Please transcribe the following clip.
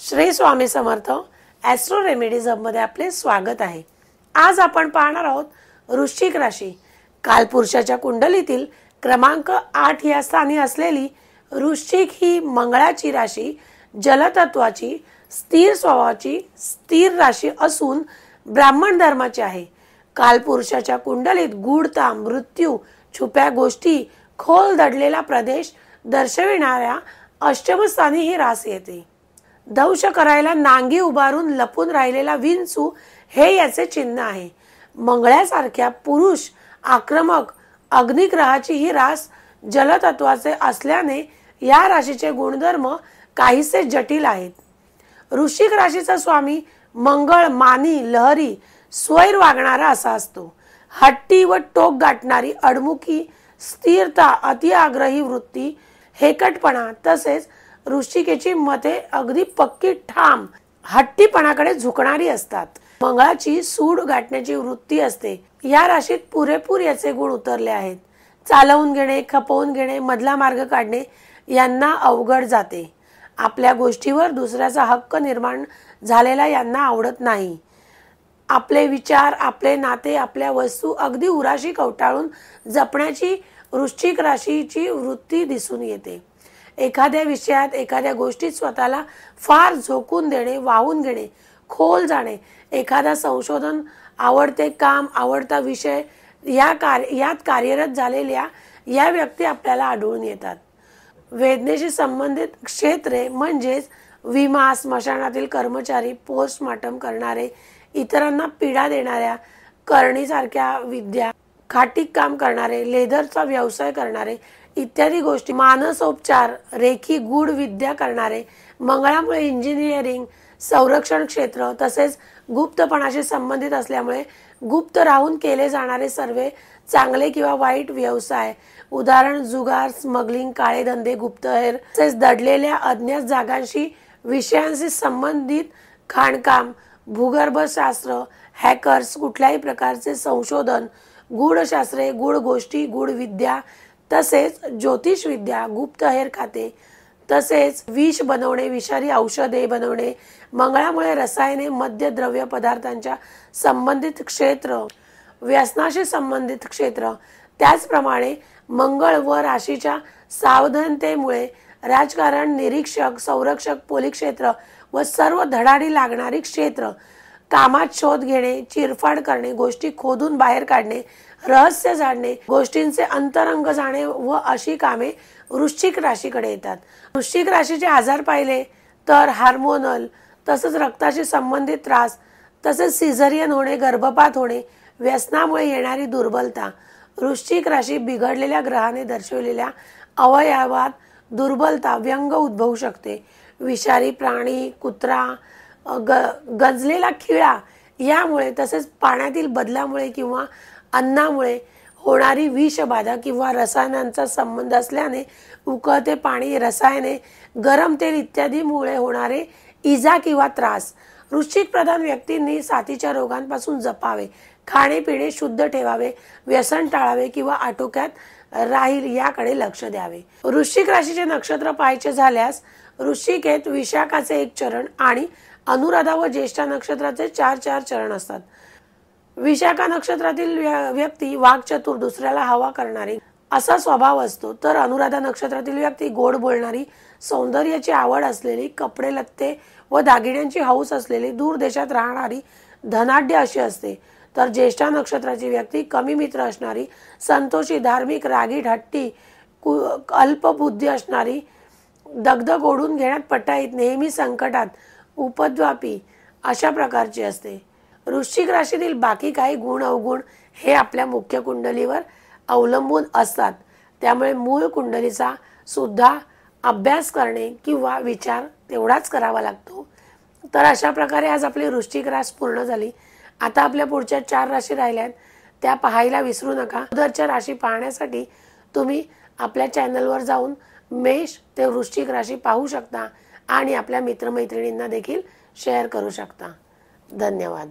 Shri Swami Samarth Austro remedies मध्ये आपले स्वागत आहे। आज आपण पाहणार आहोत वृश्चिक राशी। कालपुरुषाच्या कुंडलीतील क्रमांक 8 या स्थानी असलेली वृश्चिक ही मंगळाची राशी, जलतत्वाची, स्थिर स्वभावाची स्थिर राशी असून ब्राह्मण धर्माची आहे। कालपुरुषाच्या कुंडलीत गूढता, मृत्यू, छुप्या गोष्टी, खोल दडलेला प्रदेश दर्शविणाऱ्या अष्टमस्थानी ही रास येते। दंश करायला नांगी उभारून लपून राहिलेला विंचू हे याचे चिन्ह आहे। मंगळासारख्या पुरुष आक्रमक अग्निग्रहाची ही रास जलतत्वाचे असल्याने या राशीचे गुणधर्म काहीसे जटिल आहेत। वृश्चिक राशीचा स्वामी मंगळ मानी, लहरी, स्वैर वागणारा असा असतो। हट्टी व टोक गाठणारी अडमुखी, स्थिरता, अति आग्रही वृत्ती, हेकटपणा तसेच वृश्चिकेची मते अगदी पक्की ठाम हट्टीपणाकडे झुकणारी असतात। मंगळाची सूड गाठण्याची वृत्ती असते। या राशीत पुरेपूर याचे गुण उतरले आहेत। चालवून घेणे, खपवून घेणे, मधला मार्ग काढणे यांना अवघड जाते। आपल्या गोष्टीवर दुसऱ्याचा हक्क निर्माण झालेला यांना आवडत नाही। आपले विचार, आपले नाते, आपल्या वस्तू अगदी उराशी कवटाळून जपण्याची वृश्चिक राशीची वृत्ती दिसून येते। एखाद्या विषयात, एखाद्या गोष्टीत स्वतःला फार झोकून देणे, वाहून घेणे, खोल जाणे, एखादा संशोधन, आवडते काम, आवडता विषय यात कार्यरत झालेल्या या व्यक्ती आपल्याला आढळून येतात। वेदनेशी संबंधित क्षेत्रे म्हणजेच विमा, स्मशानातील कर्मचारी, पोस्टमार्टम करणारे, इतरांना पीडा देणाऱ्या करणीसारख्या विद्या, खाटीक काम करणारे, लेदरचा व्यवसाय करणारे इत्यादी गोष्टी, मानसोपचार, रेखी, गूढ विद्या करणारे, मंगळामुळे इंजिनिअरिंग, संरक्षण क्षेत्र तसेच गुप्तपणाशी संबंधित असल्यामुळे गुप्त राहून केले जाणारे सर्व चांगले किंवा वाईट व्यवसाय, उदाहरण जुगार, स्मगलिंग, काळे धंदे, गुप्तहेर तसेच दडलेल्या अज्ञात जागांशी, विषयांशी संबंधित खाणकाम, भूगर्भशास्त्र, हॅकर्स, कुठल्याही प्रकारचे संशोधन, गूढशास्त्रे, गूढ गोष्टी, गूढ विद्या तसेच ज्योतिष विद्या, गुप्तहेर खाते तसेच विष बनवणे, विषारी औषधे बनवणे, मंगळामुळे रसायने, मद्य द्रव्य पदार्थांच्या संबंधित क्षेत्र, व्यसनाशी संबंधित क्षेत्र, त्याचप्रमाणे मंगळ व राशीच्या सावधानतेमुळे राजकारण, निरीक्षक, संरक्षक, पोलीस क्षेत्र व सर्व धडाडी लागणारी क्षेत्र, कामात शोध घेणे, चिरफाड करणे, गोष्टी खोदून बाहेर काढणे, रहस्य जाणणे, गोष्टींचे अंतरंग जाणे व अशी कामे वृश्चिक राशीकडे येतात। वृश्चिक राशीचे आजार पाहिले तर हार्मोनल तसेच रक्ताशी संबंधित त्रास, तसेच सिझरियन होणे, गर्भपात होणे, व्यसनामुळे येणारी दुर्बलता, वृश्चिक राशी बिघडलेल्या ग्रहाने दर्शवलेल्या अवयवात दुर्बलता, व्यंग उद्भवू शकते। विषारी प्राणी, कुत्रा, गंजलेला खिळा यामुळे तसेच पाण्यातील बदलामुळे किंवा अन्नामुळे होणारी विषबाधा किंवा रसायनांचा संबंध असल्याने उकळते पाणी, रसायने, गरम तेल इत्यादीमुळे होणारे इजा किंवा त्रास। वृश्चिक प्रधान व्यक्तींनी साथीच्या रोगांपासून जपावे, खाणे पिणे शुद्ध ठेवावे, व्यसन टाळावे किंवा आटोक्यात राहील याकडे लक्ष द्यावे। वृश्चिक राशीचे नक्षत्र पाहायचे झाल्यास वृश्चिकेत विशाखाचे 1 चरण आणि अनुराधा व ज्येष्ठा नक्षत्राचे 4 चरण असतात। विशाखा नक्षत्रातील व्यक्ती वाक्चतुर, दुसऱ्याला हवा करणारी असा स्वभाव असतो, तर अनुराधा नक्षत्रातील व्यक्ती गोड बोलणारी, सौंदर्याची आवड असलेली, कपडे लत्ते व दागिन्यांची हौस असलेली, दूर देशात राहणारी, धनाढ्य अशी असते। तर ज्येष्ठा नक्षत्राची व्यक्ती कमी मित्र असणारी, संतोषी, धार्मिक, रागीट, हट्टी, अल्पबुद्धी असणारी, दगदग ओढून घेण्यात पटाईत, नेहमी संकटात, उपद्व्यापी अशा प्रकारची असते। वृश्चिक राशीतील बाकी काही गुण अवगुण हे आपल्या मुख्य कुंडलीवर अवलंबून असतात, त्यामुळे मूळ कुंडलीचा सुद्धा अभ्यास करणे किंवा विचार तेवढाच करावा लागतो। तर अशा प्रकारे आज आपली वृश्चिक रास पूर्ण झाली। आता आपल्या पुढच्या 4 राशी राहिल्यात, त्या पाहायला विसरू नका। अगोदरच्या राशी पाहण्यासाठी तुम्ही आपल्या चॅनलवर जाऊन मेष ते वृश्चिक राशी पाहू शकता आणि आपल्या मित्रमैत्रिणींना देखील शेअर करू शकता। धन्यवाद।